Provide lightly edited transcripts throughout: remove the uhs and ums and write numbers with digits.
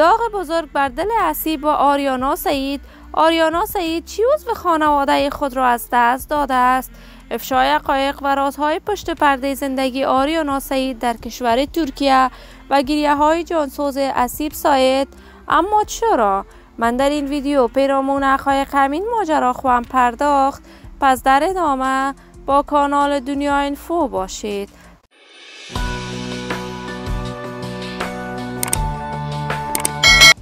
داغ بزرگ بر دل اسیب با آریانا سعید. آریانا سعید چی عضو خانواده خود را از دست داده است؟ افشای حقایق و رازهای پشت پرده زندگی آریانا سعید در کشور ترکیه و گریه‌های جانسوز اسیب سعید. اما چرا؟ من در این ویدیو پیرامون حقایق همین ماجرا خواهم پرداخت، پس در ادامه با کانال دنیا اینفو باشید.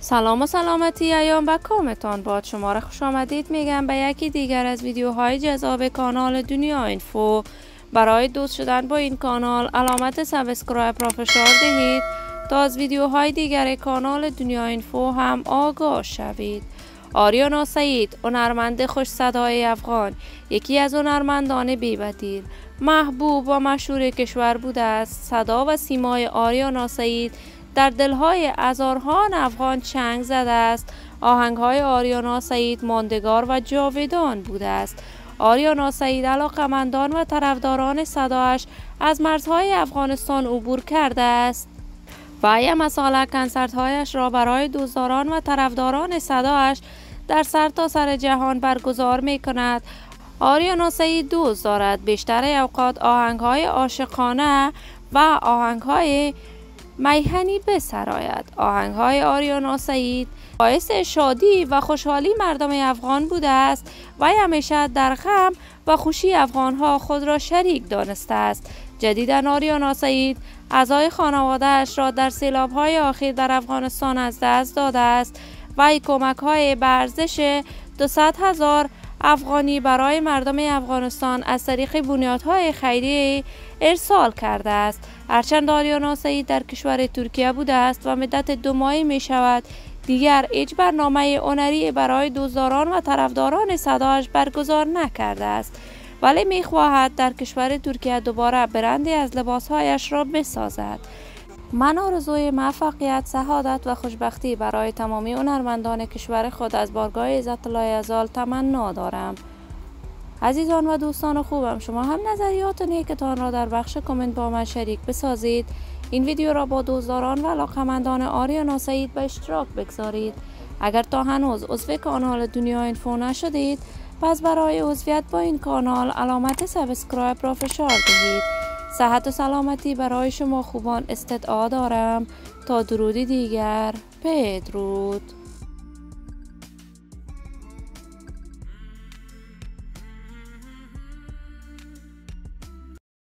سلام و سلامتی ایام و کامتان باد. شما را خوش آمدید میگم به یکی دیگر از ویدیوهای جذاب کانال دنیا اینفو. برای دوست شدن با این کانال علامت سابسکرایب را فشار دهید تا از ویدیوهای دیگر کانال دنیا اینفو هم آگاه شوید. آریانا سعید، هنرمند خوش صدای افغان، یکی از هنرمندان بی‌بدیل، محبوب و مشهور کشور بوده است. صدا و سیمای آریانا سعید در دلهای هزاران افغان چنگ زده است. آهنگهای آریانا سعید ماندگار و جاودان بوده است. آریانا سعید علاقه‌مندان و طرفداران صدایش از مرزهای افغانستان عبور کرده است و ایم ساله کنسرت‌هایش را برای دوستداران و طرفداران صدایش در سرتاسر جهان برگزار می‌کند. آریانا سعید دوست دارد بیشتر اوقات آهنگ‌های عاشقانه و آهنگ‌های میهنی بسراید. آهنگ‌های آریانا سعید باعث شادی و خوشحالی مردم افغان بوده است و همیشه در غم و خوشی افغان‌ها خود را شریک دانسته است. جدیداً آریانا سعید اعضای خانواده‌اش را در سیلاب‌های اخیر در افغانستان از دست داده است و کمک‌های به ارزش 200,000 افغانی برای مردم افغانستان از طریق بنیادهای خیریه ارسال کرده است. هرچند آریانا سعید در کشور ترکیه بوده است و مدت 2 ماهی می شود دیگر هیچ برنامه هنری برای دوستداران و طرفداران صدایش برگزار نکرده است، ولی می خواهد در کشور ترکیه دوباره برندی از لباسهایش را بسازد. من آرزوی موفقیت، سعادت و خوشبختی برای تمامی هنرمندان کشور خود از بارگاه عزت الله عزال تمنا دارم. عزیزان و دوستان خوبم، شما هم نظریات نیکتان را در بخش کامنت با من شریک بسازید. این ویدیو را با دوستداران و علاقه‌مندان آریانا سعید به اشتراک بگذارید. اگر تا هنوز عضو کانال دنیا اینفو نشدید، پس برای عضویت با این کانال علامت سابسکرایب را فشار دهید. صحت و سلامتی برای شما خوبان استدعا دارم. تا درودی دیگر، بدرود.